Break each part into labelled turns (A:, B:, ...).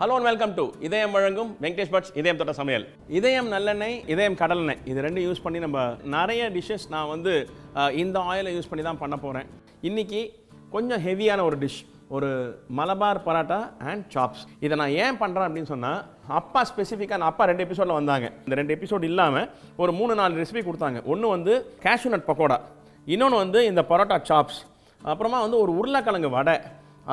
A: Hello and welcome to Idhayam வழங்கும் Venkatesh Bhat's இதயம் தொட்ட சமையல். இதயம் நல்லெண்ணெய், இதயம் கடலெண்ணெய் இது ரெண்டும் யூஸ் பண்ணி நம்ம நிறைய டிஷ்ஷஸ் நான் வந்து இந்த ஆயிலை யூஸ் பண்ணி தான் பண்ண போகிறேன். இன்றைக்கி கொஞ்சம் ஹெவியான ஒரு டிஷ், ஒரு மலபார் பரோட்டா அண்ட் சாப்ஸ். இதை நான் ஏன் பண்ணுறேன் அப்படின்னு சொன்னால், அப்பா ஸ்பெசிஃபிக்காக அப்பா 2 எபிசோடில் வந்தாங்க. இந்த 2 எபிசோடு இல்லாமல் ஒரு 3-4 ரெசிபி கொடுத்தாங்க. ஒன்று வந்து கேஷ்யூ நட் பக்கோடா, இன்னொன்று வந்து இந்த பரோட்டா சாப்ஸ், அப்புறமா வந்து ஒரு உருளைக்கிழங்கு வடை,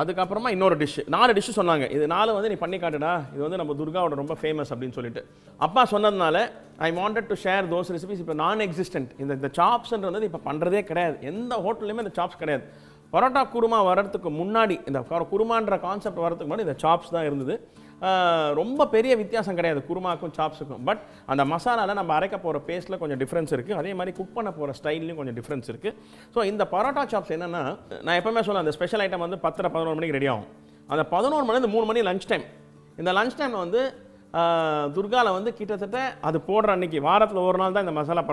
A: அதுக்கப்புறமா இன்னொரு டிஷ்ஷு, 4 டிஷ்ஷு சொன்னாங்க. இது 4 வந்து நீ பண்ணி காட்டுடா, இது வந்து நம்ம துர்காவோட ரொம்ப ஃபேமஸ் அப்படின்னு சொல்லிட்டு அப்பா சொன்னதுனால I wanted to share those recipes. இப்போ நான் எக்ஸிஸ்டன்ட் இந்த சாப்ஸ்ன்றது இப்போ பண்ணுறதே கிடையாது, எந்த ஹோட்டல்லையுமே இந்த சாப்ஸ் கிடையாது. பரோட்டா குருமா வர்றதுக்கு முன்னாடி, இந்த குருமான்ற கான்செப்ட் வர்றதுக்கு முன்னாடி இந்த சாப்ஸ் தான் இருந்தது. ரொம்ப பெரிய வித்தியாசம் கிடையாது குருமாக்கும் சாப்ஸுக்கும். பட் அந்த மசாலாவில் நம்ம அரைக்க போகிற பேஸ்ட்டில் கொஞ்சம் டிஃப்ரென்ஸ் இருக்குது, அதே மாதிரி குக் பண்ண போகிற ஸ்டைல்லையும் கொஞ்சம் டிஃப்ரென்ஸ் இருக்குது. ஸோ இந்த பரோட்டா சாப்ஸ் என்னென்னா, நான் எப்போவுமே சொல்லுவேன், அந்த ஸ்பெஷல் ஐட்டம் வந்து 10-11 மணிக்கு ரெடி ஆகும். அந்த 11 மணி 3 மணி லஞ்ச் டைம். இந்த லஞ்ச் டைமில் வந்து துர்காவில் வந்து கிட்டத்தட்ட அது போடுற அன்றைக்கி வாரத்தில் ஒரு நாள் தான் இந்த மசாலா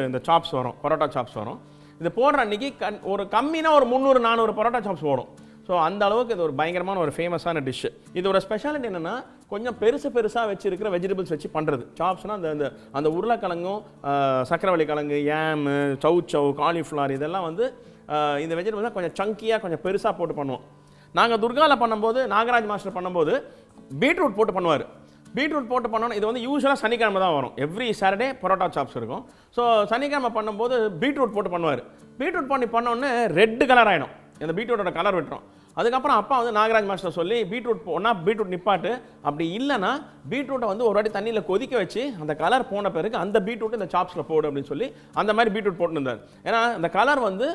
A: இந்த சாப்ஸ் வரும், பரோட்டா சாப்ஸ் வரும். இது போடுற அன்றைக்கி ஒரு கம்மினா ஒரு 300-400 பரோட்டா சாப்ஸ் ஓடும். ஸோ அந்த அளவுக்கு இது ஒரு பயங்கரமான ஒரு ஃபேமஸான டிஷ்ஷு. இதோட ஸ்பெஷாலிட்டி என்னென்னா, கொஞ்சம் பெருசாக வச்சுருக்கிற வெஜிடபிள்ஸ் வச்சு பண்ணுறது. சாப்ஸ்னால் அந்த உருளைக்கிழங்கும், சக்கரவள்ளி கிழங்கு, ஏமு, சௌ, காலிஃப்ளவர், இதெல்லாம் வந்து இந்த வெஜிடபிள்ஸ் கொஞ்சம் சங்கியாக கொஞ்சம் பெருசாக போட்டு பண்ணுவோம். நாங்கள் துர்காவில் பண்ணும்போது, நாகராஜ் மாஸ்டர் பண்ணும்போது பீட்ரூட் போட்டு பண்ணுவார். பீட்ரூட் போட்டு பண்ணோன்னா, இது வந்து யூஸ்வலாக சனிக்கிழமை தான் வரும். எவ்ரி சாட்டர்டே பரோட்டா சாப்ஸ் இருக்கும். ஸோ சனிக்கிழமை பண்ணும்போது பீட்ரூட் போட்டு பண்ணுவார். பீட்ரூட் பண்ணோன்னே ரெட் கலர் ஆகிடும், இந்த பீட்ரூட்டோட கலர் விட்டுரும். அதுக்கப்புறம் அப்பா வந்து நாகராஜ் மாஸ்டர் சொல்லி பீட்ரூட் நிப்பாட்டு, அப்படி இல்லைன்னா பீட்ரூட்டை வந்து ஒரு வாட்டி தண்ணியில் கொதிக்க வச்சு அந்த கலர் போன பிறகு அந்த பீட்ரூட் இந்த சாப்ஸில் போடு அப்படின்னு சொல்லி அந்த மாதிரி பீட்ரூட் போட்டுருந்தார். ஏன்னா அந்த கலர் வந்து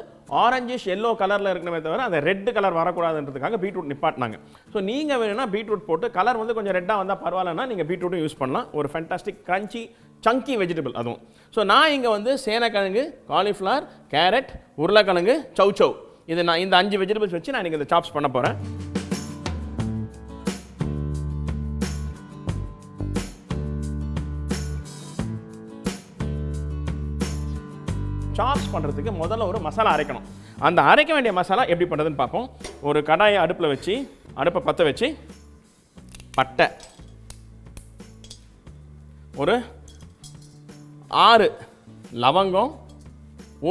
A: ஆரஞ்சிஷ் எல்லோ கலரில் இருக்கணுமே தவிர அந்த ரெட் கலர் வரக்கூடாதுன்றதுக்காக பீட்ரூட் நிப்பாட்டினாங்க. ஸோ நீங்கள் வேணும்னா பீட்ரூட் போட்டு கலர் வந்து கொஞ்சம் ரெட்டாக வந்தால் பரவாயில்லன்னா நீங்கள் பீட்ரூட்டும் யூஸ் பண்ணலாம். ஒரு ஃபேண்டாஸ்டிக் கிரன்ச்சி சங்கி வெஜிடபிள் அதுவும். ஸோ நான் இங்கே வந்து சேனக்கிழங்கு, காலிஃப்ளவர், கேரட், உருளைக்கிழங்கு, சௌ, இது நான் இந்த 5 வெஜிடபிள்ஸ் வச்சு நான் இந்த சாப்ஸ் பண்ண போகிறேன். சாப்ஸ் பண்ணுறதுக்கு முதல்ல ஒரு மசாலா அரைக்கணும். அந்த அரைக்க வேண்டிய மசாலா எப்படி பண்ணுறதுன்னு பார்ப்போம். ஒரு கடாயை அடுப்பை பற்ற வச்சு பட்டை, ஒரு 6 லவங்கம்,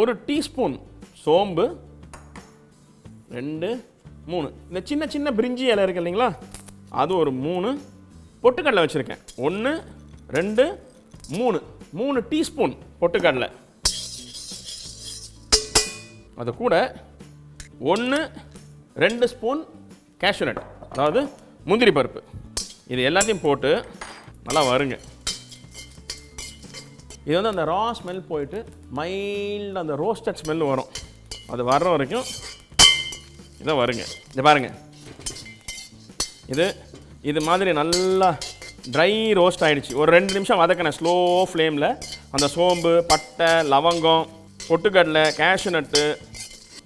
A: 1 டீஸ்பூன் சோம்பு, 2, 3 இந்த சின்ன பிரிஞ்சி இலை இருக்கு இல்லைங்களா, அது ஒரு 3 பொட்டுக்கடலை வச்சுருக்கேன். 1, 2, 3 டீஸ்பூன் பொட்டுக்கடலை. அது கூட 1-2 ஸ்பூன் கேஷ்யூ நட், அதாவது முந்திரி பருப்பு. இது எல்லாத்தையும் போட்டு நல்லா வருங்க. இது வந்து அந்த ரா ஸ்மெல் போயிட்டு மைல்டு அந்த ரோஸ்டட் ஸ்மெல் வரும். அது வர்ற வரைக்கும் இதை வருங்க. இதை பாருங்கள், இது மாதிரி நல்லா ட்ரை ரோஸ்ட் ஆகிடுச்சு. ஒரு 2 நிமிஷம் வதக்கினேன் ஸ்லோ ஃப்ளேமில். அந்த சோம்பு, பட்டை, லவங்கம், பொட்டுக்கடலை, கேஷ்யூ நட்டு,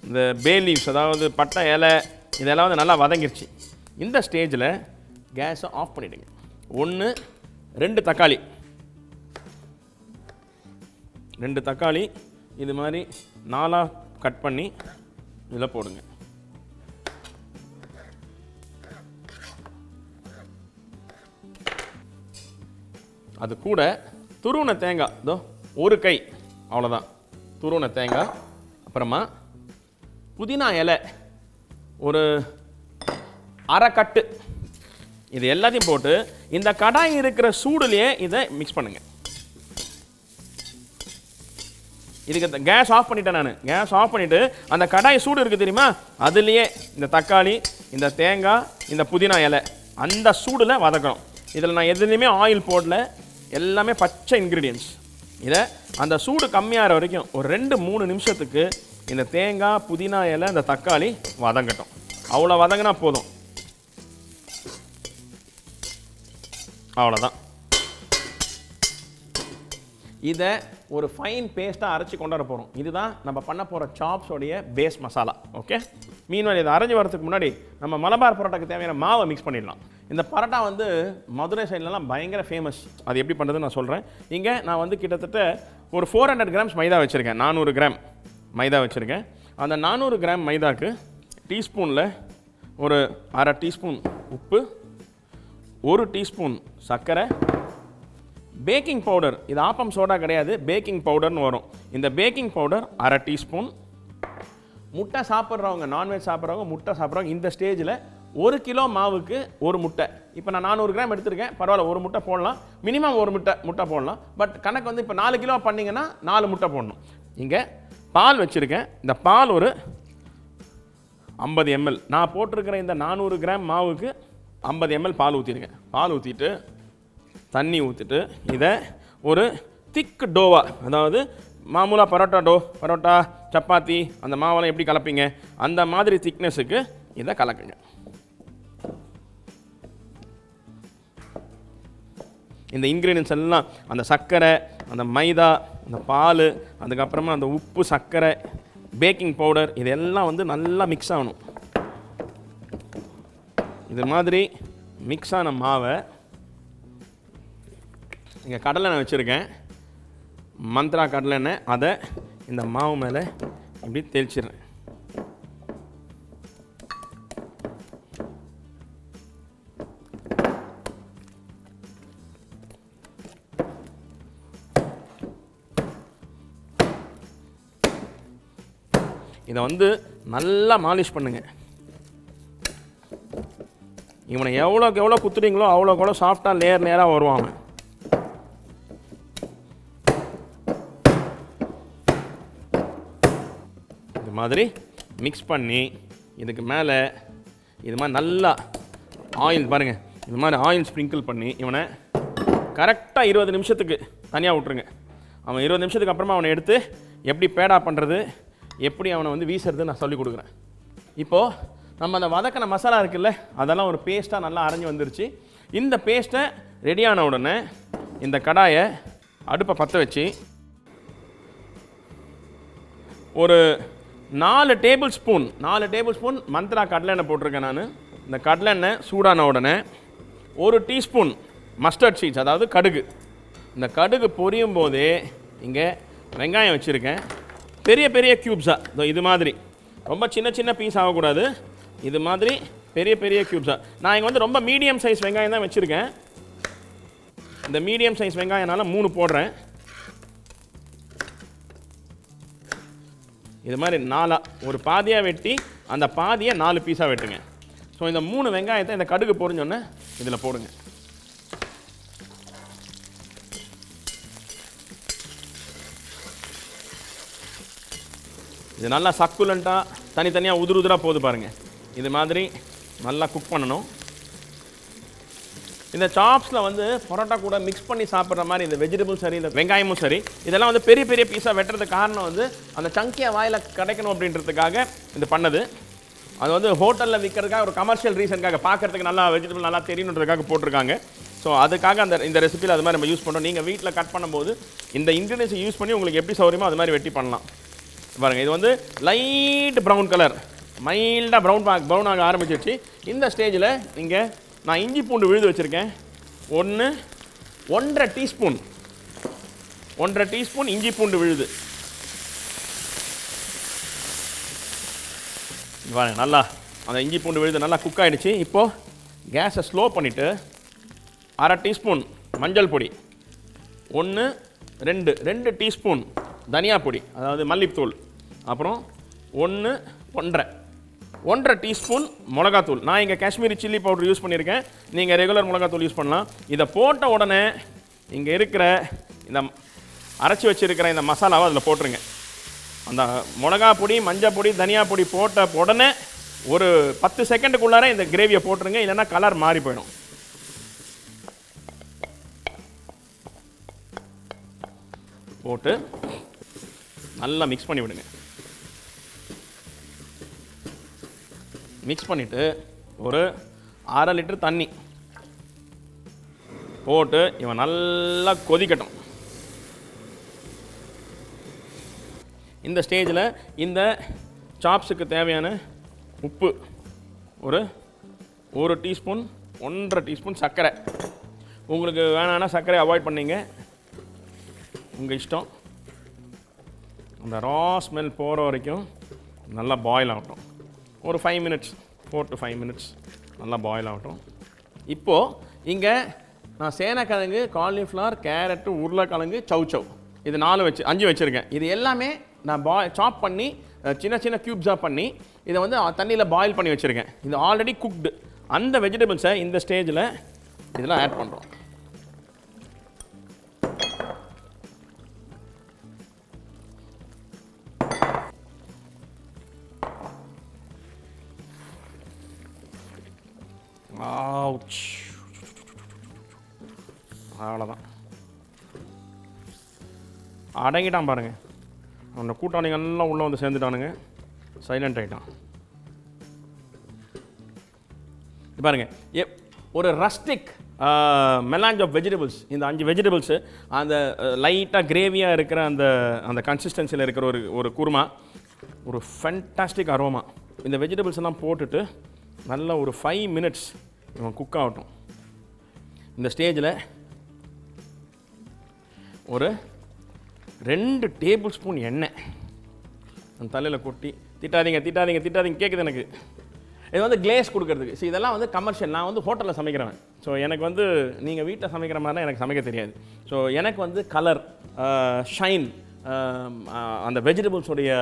A: இந்த பே லீவ்ஸ், அதாவது பட்டை இலை, இதெல்லாம் வந்து நல்லா வதங்கிடுச்சு. இந்த ஸ்டேஜில் கேஸை ஆஃப் பண்ணிவிடுங்க. 1-2 தக்காளி, 2 தக்காளி இது மாதிரி 4ஆக கட் பண்ணி இதில் போடுங்க. அது கூட துருவன தேங்காய், இதோ 1 கை, அவ்வளோதான் துருவன தேங்காய். அப்புறமா புதினா இலை ஒரு 1/2 கட்டு. இது எல்லாத்தையும் போட்டு இந்த கடாய் இருக்கிற சூடுலேயே இதை மிக்ஸ் பண்ணுங்கள். இதுக்கு கேஸ் ஆஃப் பண்ணிட்டேன் நான். கேஸ் ஆஃப் பண்ணிவிட்டு அந்த கடாய் சூடு இருக்குது தெரியுமா, அதுலேயே இந்த தக்காளி, இந்த தேங்காய், இந்த புதினா இலை அந்த சூடில் வதக்கணும். இதில் நான் எதுலேயுமே ஆயில் போடல, எல்லாமே பச்சை இன்க்ரீடியன்ஸ். இதை அந்த சூடு கம்மியாகிற வரைக்கும் ஒரு 2-3 நிமிஷத்துக்கு இந்த தேங்காய், புதினா இலை, இந்த தக்காளி வதங்கட்டும். அவ்வளோ வதங்கினா போதும், அவ்வளோதான். இதை ஒரு ஃபைன் பேஸ்ட்டாக அரைச்சி கொண்டு வர போகிறோம். இதுதான் நம்ம பண்ண போகிற சாப்ஸோடைய பேஸ் மசாலா. ஓகே, மீன்வெளி இதை அரைஞ்சி வரதுக்கு முன்னாடி நம்ம மலபார் பரோட்டாக்கு தேவையான மாவை மிக்ஸ் பண்ணிடலாம். இந்த பரோட்டா வந்து மதுரை சைட்லலாம் பயங்கர ஃபேமஸ். அது எப்படி பண்ணுறதுன்னு நான் சொல்கிறேன். இங்கே நான் வந்து கிட்டத்தட்ட ஒரு 400 கிராம்ஸ் மைதா வச்சுருக்கேன். 400 கிராம் மைதா வச்சுருக்கேன். அந்த 400 கிராம் மைதாக்கு டீஸ்பூனில் ஒரு 1/2 டீஸ்பூன் உப்பு, 1 டீஸ்பூன் சர்க்கரை, பேக்கிங் பவுடர், இது ஆப்பம் சோடா கிடையாது, பேக்கிங் பவுடர்னு வரும். இந்த பேக்கிங் பவுடர் 1/2 டீஸ்பூன். முட்டை சாப்பிட்றவங்க, நான்வெஜ் சாப்பிட்றவங்க, முட்டை சாப்பிட்றவங்க இந்த ஸ்டேஜில் 1 கிலோ மாவுக்கு 1 முட்டை. இப்போ நான் 400 கிராம் எடுத்துருக்கேன், பரவாயில்ல 1 முட்டை போடலாம், மினிமம் 1 முட்டை போடலாம். பட் கணக்கு வந்து இப்போ 4 கிலோ பண்ணிங்கன்னா 4 முட்டை போடணும். இங்கே பால் வச்சுருக்கேன், இந்த பால் ஒரு 50 ml. நான் போட்டிருக்கிற இந்த 400 கிராம் மாவுக்கு 50 ml பால் ஊற்றிருக்கேன். பால் ஊற்றிட்டு தண்ணி ஊற்றிட்டு இதை ஒரு திக் டோவா, அதாவது மாமூலாக பரோட்டா சப்பாத்தி அந்த மாவெல்லாம் எப்படி கலப்பீங்க அந்த மாதிரி திக்னஸுக்கு இதை கலக்குங்க. இந்த இன்க்ரீடியன்ஸ் எல்லாம் அந்த சர்க்கரை, அந்த மைதா, அந்த பால், அதுக்கப்புறமா அந்த உப்பு, சர்க்கரை, பேக்கிங் பவுடர், இதெல்லாம் வந்து நல்லா மிக்ஸ் ஆகணும். இது மாதிரி மிக்ஸ் ஆன மாவை இங்கே கடலெண்ணெய் வச்சுருக்கேன், மந்த்ரா கடலெண்ணெய், அதை இந்த மாவு மேலே இப்படி தெளிச்சிடுறேன். இதை வந்து நல்லா மாலிஷ் பண்ணுங்க. இவனை எவ்வளோக்கு எவ்வளோ குத்துறீங்களோ அவ்வளோக்கு எவ்வளோ சாஃப்டாக லேயராக வருவாங்க. இது மாதிரி மிக்ஸ் பண்ணி இதுக்கு மேலே இது மாதிரி நல்லா ஆயில் பாருங்கள், இது மாதிரி ஆயில் ஸ்ப்ரிங்கிள் பண்ணி இவனை கரெக்டாக 20 நிமிஷத்துக்கு தனியாக விட்ருங்க. அவன் 20 நிமிஷத்துக்கு அப்புறமா அவனை எடுத்து எப்படி பேடா பண்ணுறது, எப்படி அவனை வந்து வீசுறது நான் சொல்லிக் கொடுக்குறேன். இப்போது நம்ம அந்த வதக்கின மசாலா இருக்குல்ல, அதெல்லாம் ஒரு பேஸ்ட்டாக நல்லா அரைஞ்சி வந்துருச்சு. இந்த பேஸ்ட்டை ரெடியான உடனே இந்த கடாயை அடுப்பை பற்ற வச்சு ஒரு 4 டேபிள் ஸ்பூன் மந்த்ரா கடலெண்ணெய் போட்டிருக்கேன் நான். இந்த கடலெண்ணெய் சூடான உடனே 1 டீஸ்பூன் மஸ்டர்ட் சீட்ஸ், அதாவது கடுகு. இந்த கடுகு பொரியும் போதே இங்கே வெங்காயம் வச்சுருக்கேன், பெரிய பெரிய க்யூப்ஸாக, இது மாதிரி ரொம்ப சின்ன சின்ன பீஸ் ஆகக்கூடாது, இது மாதிரி பெரிய பெரிய க்யூப்ஸாக. நான் இங்கே வந்து ரொம்ப மீடியம் சைஸ் வெங்காயம் தான் வச்சுருக்கேன். இந்த மீடியம் சைஸ் வெங்காயனால 3 போடுறேன். இது மாதிரி 4 ஒரு பாதியாக வெட்டி அந்த பாதியை 4 பீஸாக வெட்டுங்க. ஸோ இந்த 3 வெங்காயத்தை இந்த கடுகு பொரிஞ்சோன்னே இதில் போடுங்க. இது நல்லா சக்குலண்ட்டாக தனித்தனியாக உதிராக போகுது பாருங்கள். இது மாதிரி நல்லா குக் பண்ணணும். இந்த சாப்ஸில் வந்து பரோட்டா கூட மிக்ஸ் பண்ணி சாப்பிட்ற மாதிரி இந்த வெஜிடபிள் சரி, இந்த வெங்காயமும் சரி, இதெல்லாம் வந்து பெரிய பெரிய பீஸாக வெட்டுறதுக்கு காரணம் வந்து அந்த சங்கியாக வாயில் கிடைக்கணும் அப்படின்றதுக்காக இது பண்ணது. அது வந்து ஹோட்டலில் விற்கிறதுக்காக ஒரு கமர்ஷியல் ரீசனுக்காக, பார்க்குறதுக்கு நல்லா வெஜிடபிள் நல்லா தெரியணுன்றதுக்காக போட்டிருக்காங்க. ஸோ அதுக்காக இந்த ரெசிபியில் அது மாதிரி நம்ம யூஸ் பண்ணுறோம். நீங்கள் வீட்டில் கட் பண்ணும்போது இந்த இன்க்ரீடியன்ஸை யூஸ் பண்ணி உங்களுக்கு எப்படி சௌகரியமோ அது மாதிரி வெட்டி பண்ணலாம். பாருங்கள், இது வந்து லைட் ப்ரௌன் கலர், மைல்டாக ப்ரௌன் ஆக ஆரம்பிச்சிருச்சு. இந்த ஸ்டேஜில் இங்கே நான் இஞ்சி பூண்டு விழுது வச்சுருக்கேன், 1.5 டீஸ்பூன் இஞ்சி பூண்டு விழுது. பாருங்கள், நல்லா அந்த இஞ்சி பூண்டு விழுது நல்லா குக் ஆகிடுச்சு. இப்போது கேஸை ஸ்லோ பண்ணிவிட்டு 1/2 டீஸ்பூன் மஞ்சள் பொடி, 2 டீஸ்பூன் தனியா பொடி, அதாவது மல்லித்தூள், அப்புறம் 1.5 டீஸ்பூன் மிளகாத்தூள். நான் இங்கே காஷ்மீரி சில்லி பவுடர் யூஸ் பண்ணியிருக்கேன், நீங்கள் ரெகுலர் மிளகாத்தூள் யூஸ் பண்ணலாம். இதை போட்ட உடனே இங்கே இருக்கிற இந்த அரைச்சி வச்சுருக்கிற இந்த மசாலாவை அதில் போட்டுருங்க. அந்த மிளகா பொடி, மஞ்சள் பொடி, தனியா பொடி போட்ட உடனே ஒரு 10 செகண்டுக்குள்ளார இந்த கிரேவியை போட்டுருங்க, இல்லைன்னா கலர் மாறி போயிடும். போட்டு நல்லா மிக்ஸ் பண்ணி விடுங்க. மிக்ஸ் பண்ணிவிட்டு ஒரு 1/2 லிட்டர் தண்ணி போட்டு இவன் நல்லா கொதிக்கட்டும். இந்த ஸ்டேஜில் இந்த சாப்ஸுக்கு தேவையான உப்பு ஒரு டீஸ்பூன், 1.5 டீஸ்பூன் சர்க்கரை. உங்களுக்கு வேணான்னா சர்க்கரை அவாய்ட் பண்ணிங்க, உங்கள் இஷ்டம். அந்த ரா ஸ்மெல் போகிற வரைக்கும் நல்லா பாயில் ஆகட்டும். ஒரு 5 மினிட்ஸ், 4 to 5 மினிட்ஸ் நல்லா பாயில் ஆகட்டும். இப்போது இங்கே நான் சேனக்கிழங்கு, காலிஃப்ளவர், கேரட்டு, உருளைக்கிழங்கு, சௌ இது 5 வச்சுருக்கேன். இது எல்லாமே நான் சாப் பண்ணி சின்ன சின்ன க்யூப்ஸாக பண்ணி இதை வந்து தண்ணியில் பாயில் பண்ணி வச்சுருக்கேன். இது ஆல்ரெடி குக்டு. அந்த வெஜிடபிள்ஸை இந்த ஸ்டேஜில் இதெல்லாம் ஆட் பண்ணுறோம். அவ்வளோதான், அடங்கிட்டான் பாருங்கள். அந்த கூட்டாளிங்கெல்லாம் உள்ளே வந்து சேர்ந்துட்டானுங்க, சைலண்ட் ஆகிட்டான். பாருங்கள், ஒரு ரஸ்டிக் மெலாஞ்ச் ஆஃப் வெஜிடபிள்ஸ். இந்த 5 வெஜிடபிள்ஸு அந்த லைட்டாக கிரேவியாக இருக்கிற அந்த அந்த கன்சிஸ்டன்சியில் இருக்கிற ஒரு குருமா, ஒரு ஃபென்டாஸ்டிக் அரோமா. இந்த வெஜிடபிள்ஸ் எல்லாம் போட்டுட்டு நல்ல ஒரு 5 மினிட்ஸ் இவன் குக் ஆகட்டும். இந்த ஸ்டேஜில் ஒரு 2 டேபிள் ஸ்பூன் எண்ணெய் அந்த தலையில் கொட்டி, திட்டாதீங்க கேட்குது எனக்கு. இது வந்து கிளேஸ் கொடுக்கறதுக்கு. ஸோ இதெல்லாம் வந்து கமர்ஷியல். நான் வந்து ஹோட்டலில் சமைக்கிறேன். ஸோ எனக்கு வந்து நீங்கள் வீட்டில் சமைக்கிற மாதிரிலாம் எனக்கு சமைக்க தெரியாது. ஸோ எனக்கு வந்து கலர், ஷைன், அந்த வெஜிடபிள்ஸோடைய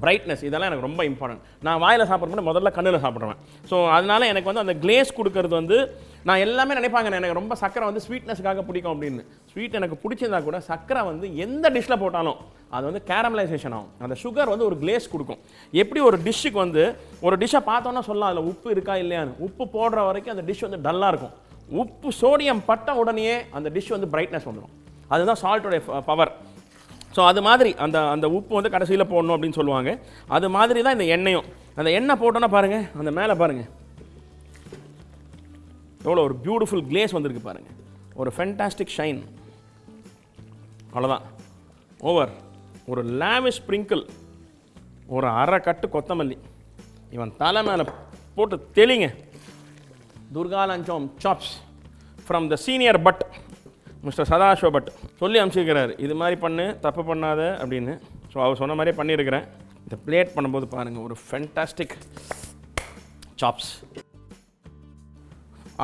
A: பிரைட்னஸ் இதெல்லாம் எனக்கு ரொம்ப இம்பார்ட்டன்ட். நான் வாயில் சாப்பிட்றேன், முதல்ல கண்ணில் சாப்பிட்றேன். ஸோ அதனால் எனக்கு வந்து அந்த கிளேஸ் கொடுக்கறது வந்து நான் எல்லாமே நினைப்பாங்க எனக்கு ரொம்ப சக்கரை வந்து ஸ்வீட்னஸ்க்காக பிடிக்கும் அப்படின்னு. ஸ்வீட் எனக்கு பிடிச்சிருந்தா கூட சக்கரை வந்து எந்த டிஷ்ஷில் போட்டாலும் அது வந்து கேரமலைசேஷன் ஆகும். அந்த சுகர் வந்து ஒரு கிளேஸ் கொடுக்கும். எப்படி ஒரு டிஷ்ஷுக்கு வந்து ஒரு டிஷ்ஷை பார்த்தோன்னா சொல்லலாம் அதில் உப்பு இருக்கா இல்லையான்னு. உப்பு போடுற வரைக்கும் அந்த டிஷ் வந்து டல்லாக இருக்கும். உப்பு சோடியம் பட்ட உடனே அந்த டிஷ் வந்து பிரைட்னஸ் வந்துடும். அதுதான் சால்ட்டோடைய பவர். ஸோ அது மாதிரி அந்த உப்பு வந்து கடைசியில் போடணும் அப்படின்னு சொல்லுவாங்க. அது மாதிரி தான் இந்த எண்ணெயும். அந்த எண்ணெய் போட்டோன்னா பாருங்கள், அந்த மேலே பாருங்கள் எவ்வளோ ஒரு பியூட்டிஃபுல் கிளேஸ் வந்திருக்கு பாருங்கள், ஒரு ஃபென்டாஸ்டிக் ஷைன். அவ்வளோதான், ஓவர். ஒரு லாவிஷ் ஸ்ப்ரிங்கிள், ஒரு அரை கட்டு கொத்தமல்லி இவன் தலை மேலே போட்டு தெளிங்க. துர்கா லஞ்சம் chops from the senior but mister Sadashiva Bhat சொல்லி அனுப்பிச்சிருக்கிறார், இது மாதிரி பண்ணு, தப்பு பண்ணாத அப்படின்னு. ஸோ அவர் சொன்ன மாதிரியே பண்ணியிருக்கிறேன். இந்த பிளேட் பண்ணும்போது பாருங்கள், ஒரு ஃபென்டாஸ்டிக் சாப்ஸ்.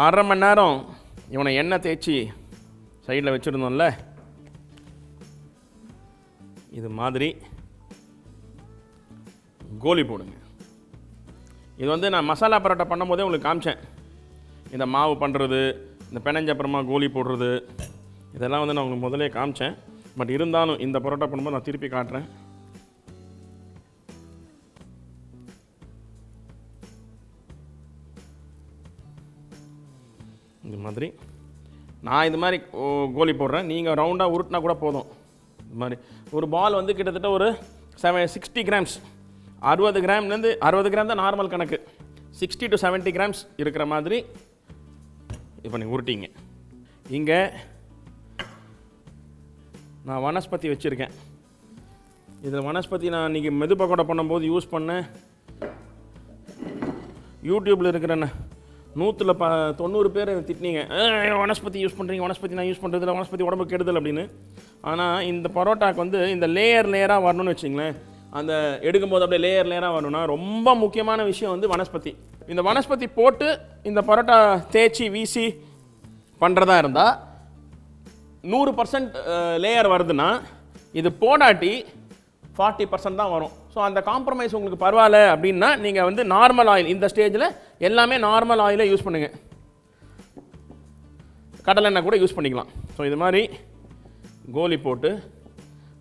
A: 1/2 மணி நேரம் இவனை எண்ணெய் தேய்ச்சி சைடில் வச்சுருந்தோம்ல, இது மாதிரி கோலி போடுங்க. இது வந்து நான் மசாலா பரோட்டா பண்ணும்போதே உங்களுக்கு காமிச்சேன். இந்த மாவு பண்ணுறது, இந்த பெனஞ்ச அப்புறமா கோலி போடுறது, இதெல்லாம் வந்து நான் உங்களுக்கு முதலே காமிச்சேன். பட் இருந்தாலும் இந்த பரோட்டா பண்ணும்போது நான் திருப்பி காட்டுறேன். இது மாதிரி நான் இது மாதிரி கோலி போடுறேன். நீங்கள் ரவுண்டாக உருட்டினா கூட போதும். இது மாதிரி ஒரு பால் வந்து கிட்டத்தட்ட ஒரு 60 கிராம்ஸ், 60 கிராம்லேருந்து 60 கிராம் தான் நார்மல் கணக்கு. 60 to 70 கிராம்ஸ் இருக்கிற மாதிரி இப்போ நீங்கள் உருட்டிங்க. இங்கே நான் வனஸ்பதி வச்சுருக்கேன். இதில் வனஸ்பதி நான் இன்றைக்கி மெது பக்கோடா பண்ணும்போது யூஸ் பண்ணேன். யூடியூப்பில் இருக்கிற 190 பேர் திட்டினீங்க, வனஸ்பதி யூஸ் பண்ணுறீங்க, வனஸ்பதி நான் யூஸ் பண்ணுறதில்ல, வனஸ்பதி உடம்புக்கு கெடுதல் அப்படின்னு. ஆனால் இந்த பரோட்டாக்கு வந்து இந்த லேயராக வரணும்னு வச்சிங்களேன். அந்த எடுக்கும்போது அப்படியே லேயராக வரணும்னா ரொம்ப முக்கியமான விஷயம் வந்து வனஸ்பதி. இந்த வனஸ்பதி போட்டு இந்த பரோட்டா தேய்ச்சி வீசி பண்ணுறதா இருந்தால் 100% லேயர் வருதுன்னா, இது போடாட்டி 40% தான் வரும். ஸோ அந்த காம்ப்ரமைஸ் உங்களுக்கு பரவாயில்ல அப்படின்னா நீங்கள் வந்து நார்மல் ஆயில், இந்த ஸ்டேஜில் எல்லாமே நார்மல் ஆயிலை யூஸ் பண்ணுங்கள். கடலெண்ணெய் கூட யூஸ் பண்ணிக்கலாம். ஸோ இது மாதிரி கோலி போட்டு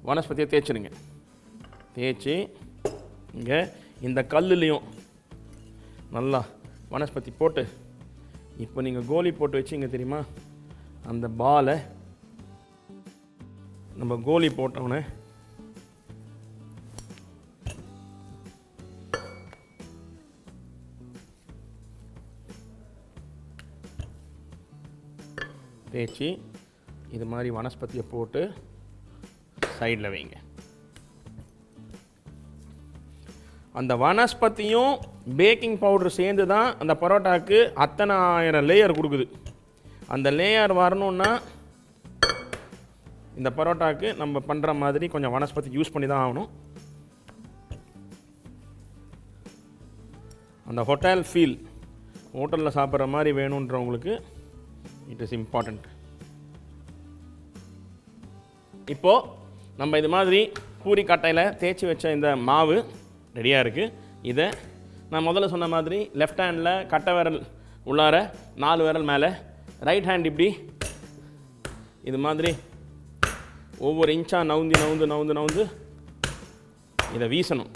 A: வனஸ்பதியை தேய்ச்சிடுங்க. தேய்ச்சி இங்கே இந்த கல்லுலேயும் நல்லா வனஸ்பதி போட்டு, இப்போ நீங்கள் கோலி போட்டு வச்சிங்க தெரியுமா, அந்த பாலை நம்ம கோலி போட்டோன்னே தேய்ச்சி இது மாதிரி வனஸ்பதியை போட்டு சைடில் வைங்க. அந்த வனஸ்பதியும் பேக்கிங் பவுடர் சேர்ந்து தான் அந்த பரோட்டாவுக்கு அத்தனை 1000 லேயர் கொடுக்குது. அந்த லேயர் வரணுன்னா இந்த பரோட்டாவுக்கு நம்ம பண்ணுற மாதிரி கொஞ்சம் வனஸ்பதி யூஸ் பண்ணி தான் ஆகணும். அந்த ஹோட்டல் ஃபீல், ஹோட்டலில் சாப்பிட்ற மாதிரி வேணுன்றவங்களுக்கு இட் இஸ் இம்பார்ட்டண்ட். இப்போது நம்ம இது மாதிரி பூரி கட்டையில் தேய்ச்சி வச்ச இந்த மாவு ரெடியாக இருக்குது. இதை நான் முதல்ல சொன்ன மாதிரி லெஃப்ட் ஹேண்டில் கட்டை விரல் உள்ளார 4 விரல் மேலே, ரைட் ஹேண்ட் இப்படி இது மாதிரி ஒவ்வொரு இன்ச்சாக நவுந்து இதை வீசணும்.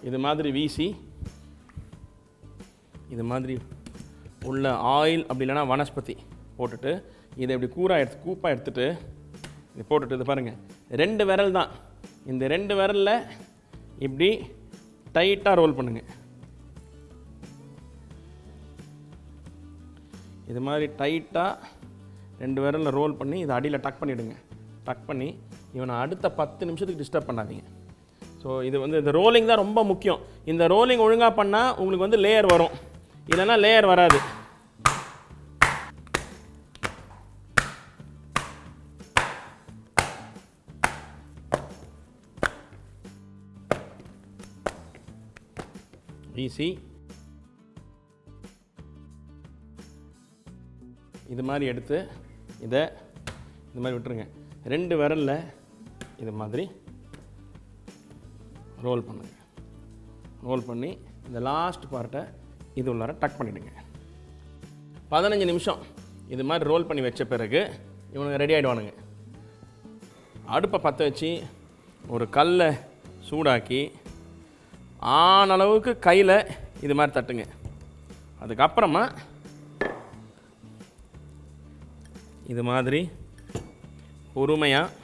A: இது மாதிரி வீசி இது மாதிரி உள்ள ஆயில் அப்படி இல்லைன்னா வனஸ்பதி போட்டுட்டு இதை இப்படி கூப்பாக எடுத்துகிட்டு இது போட்டுட்டு இது பாருங்கள் 2 விரல் தான். இந்த 2 விரலில் இப்படி டைட்டாக ரோல் பண்ணுங்கள். இது மாதிரி டைட்டாக 2 விரலில் ரோல் பண்ணி இதை அடியில் டக் பண்ணிவிடுங்க. டக் பண்ணி இவனை அடுத்த 10 நிமிஷத்துக்கு டிஸ்டர்ப் பண்ணாதீங்க. ஸோ இது வந்து இந்த ரோலிங் தான் ரொம்ப முக்கியம். இந்த ரோலிங் ஒழுங்காக பண்ணால் உங்களுக்கு வந்து லேயர் வரும், இல்லைன்னா லேயர் வராது. ஈஸி. இது மாதிரி எடுத்து இதை இது மாதிரி விட்டுருங்க. 2 விரலில் இது மாதிரி ரோல் பண்ணுங்க. ரோல் பண்ணி இந்த லாஸ்ட் பார்ட்டை இது உள்ளார டக் பண்ணிவிடுங்க. 15 நிமிஷம் இது மாதிரி ரோல் பண்ணி வச்ச பிறகு இவனுங்க ரெடி ஆகிடுவானுங்க. அடுப்பை பற்ற வச்சு ஒரு கல்லை சூடாக்கி ஆன அளவுக்கு கையில் இது மாதிரி தட்டுங்க. அதுக்கப்புறமா இது மாதிரி பொறுமையாக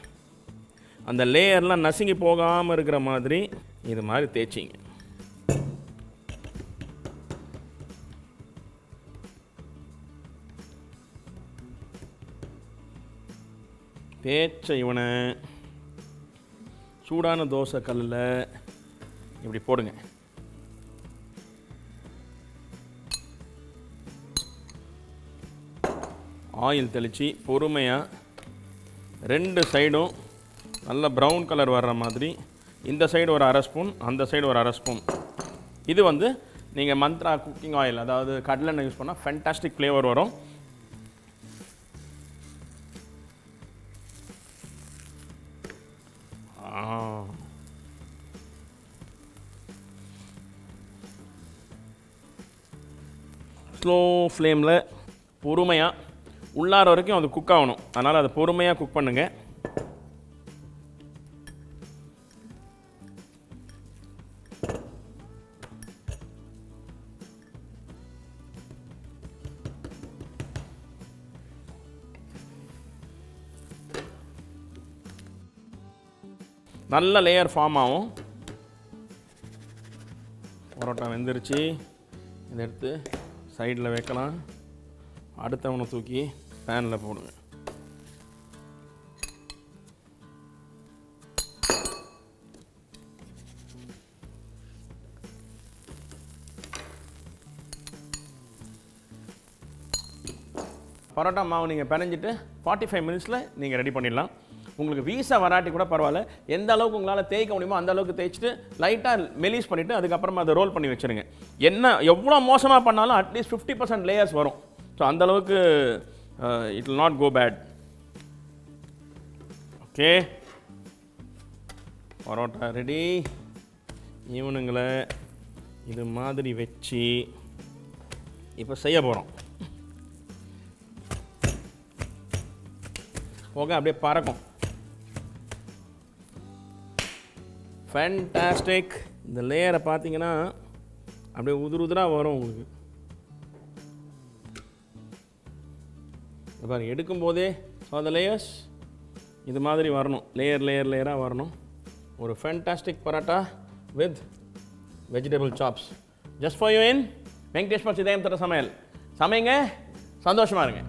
A: அந்த லேயர்லாம் நசுங்கி போகாமல் இருக்கிற மாதிரி இது மாதிரி தேய்ச்சிங்க. தேய்ச்ச இவனை சூடான தோசை கல்லில் இப்படி போடுங்க. ஆயில் தெளித்து பொறுமையாக 2 சைடும் நல்ல ப்ரௌன் கலர் வர்ற மாதிரி இந்த சைடு ஒரு 1/2 ஸ்பூன், அந்த சைடு ஒரு 1/2 ஸ்பூன். இது வந்து நீங்கள் மந்த்ரா குக்கிங் ஆயில், அதாவது கடலெண்ணெய் யூஸ் பண்ணால் ஃபேண்டாஸ்டிக் ஃப்ளேவர் வரும். ஸ்லோ ஃப்ளேமில் பொறுமையாக உள்ளார வரைக்கும் அது குக் ஆகணும். அதனால் அதை பொறுமையாக குக் பண்ணுங்கள். நல்ல லேயர் ஃபார்ம் ஆகும். பரோட்டா வெந்துருச்சு. இதை எடுத்து சைடில் வைக்கலாம். அடுத்தவனை தூக்கி பேனில் போடுங்க. பரோட்டா மாவு நீங்கள் பிணைஞ்சிட்டு 45 மினிட்ஸில் நீங்கள் ரெடி பண்ணிடலாம். உங்களுக்கு வீசா வராட்டி கூட பரவாயில்ல. எந்த அளவுக்கு உங்களால் தேய்க்க முடியுமோ அந்த அளவுக்கு தேய்ச்சிட்டு லைட்டாக மெலிஸ் பண்ணிவிட்டு அதுக்கப்புறமா அதை ரோல் பண்ணி வச்சுருங்க. எவ்வளோ மோசமாக பண்ணாலும் அட்லீஸ்ட் 50% லேயர்ஸ் வரும். ஸோ அந்தளவுக்கு it will not go bad. Okay, parotta ready. இவனுங்களை இது மாதிரி வச்சு இப்போ செய்ய போகிறோம். போக அப்படியே பறக்கும். ஃபேண்டாஸ்டிக். இந்த லேயரை பார்த்தீங்கன்னா அப்படியே உதிராக வரும் உங்களுக்கு. பாருங்க, எடுக்கும்போதே அந்த லேயர்ஸ் இது மாதிரி வரணும். லேயராக வரணும். ஒரு fantastic parotta with vegetable chops just for you in Venkatesh batch இதயம் தொட்ட சமையல். சமைங்க, சந்தோஷமாக இருங்க.